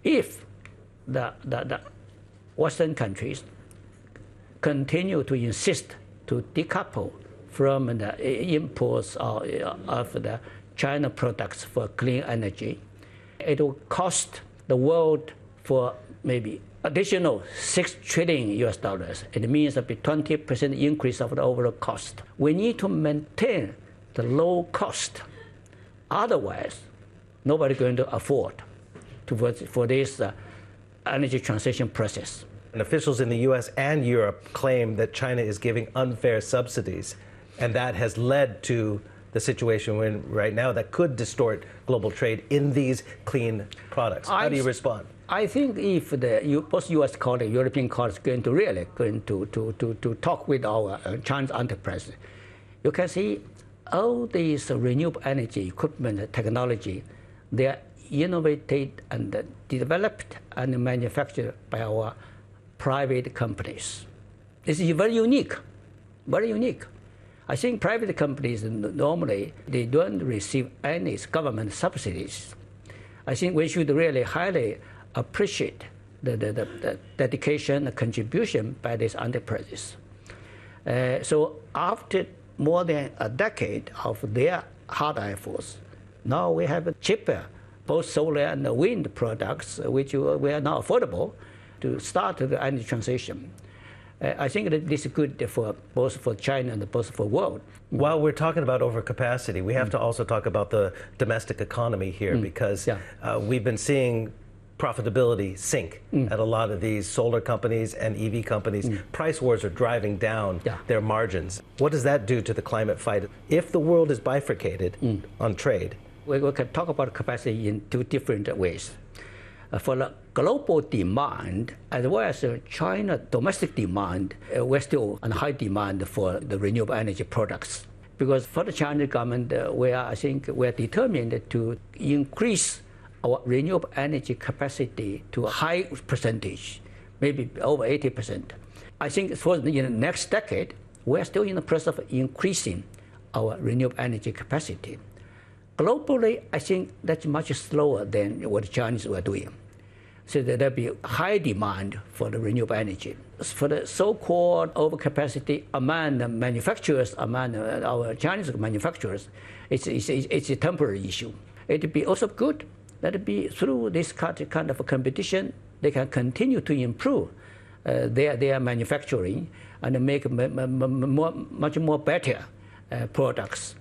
If the Western countries continue to insist to decouple from the imports of the China products for clean energy, it will cost the world for maybe additional $6 trillion. It means a 20% increase of the overall cost. We need to maintain the low cost. Otherwise, nobody's going to afford for this energy transition process. And officials in the U.S. and Europe claim that China is giving unfair subsidies, and that has led to the situation we're in right now that could distort global trade in these clean products. How do you respond? I think if both U.S. colleagues, European colleagues, going to talk with our Chinese enterprise, you can see all these renewable energy equipment technology, they are innovated and developed and manufactured by our private companies. This is very unique, very unique. I think private companies normally they don't receive any government subsidies. I think we should really highly appreciate the dedication and contribution by these enterprises. So after more than a decade of their hard efforts, now we have cheaper both solar and wind products, which were now affordable to start the energy transition. I think that this is good for both for China and both for the world. While we're talking about overcapacity, we have to also talk about the domestic economy here because we've been seeing profitability sink at a lot of these solar companies and EV companies. Price wars are driving down their margins. What does that do to the climate fight? If the world is bifurcated on trade, we can talk about capacity in two different ways. For the global demand, as well as China domestic demand, we're still on high demand for the renewable energy products. Because for the Chinese government, I think we're determined to increase our renewable energy capacity to a high percentage, maybe over 80%. I think for the next decade, we're still in the process of increasing our renewable energy capacity. Globally, I think that's much slower than what the Chinese were doing. So there'll be high demand for the renewable energy. For the so-called overcapacity among the manufacturers, among our Chinese manufacturers, it's a temporary issue. It'd be also good that be through this kind of competition, they can continue to improve their manufacturing and make much more better products.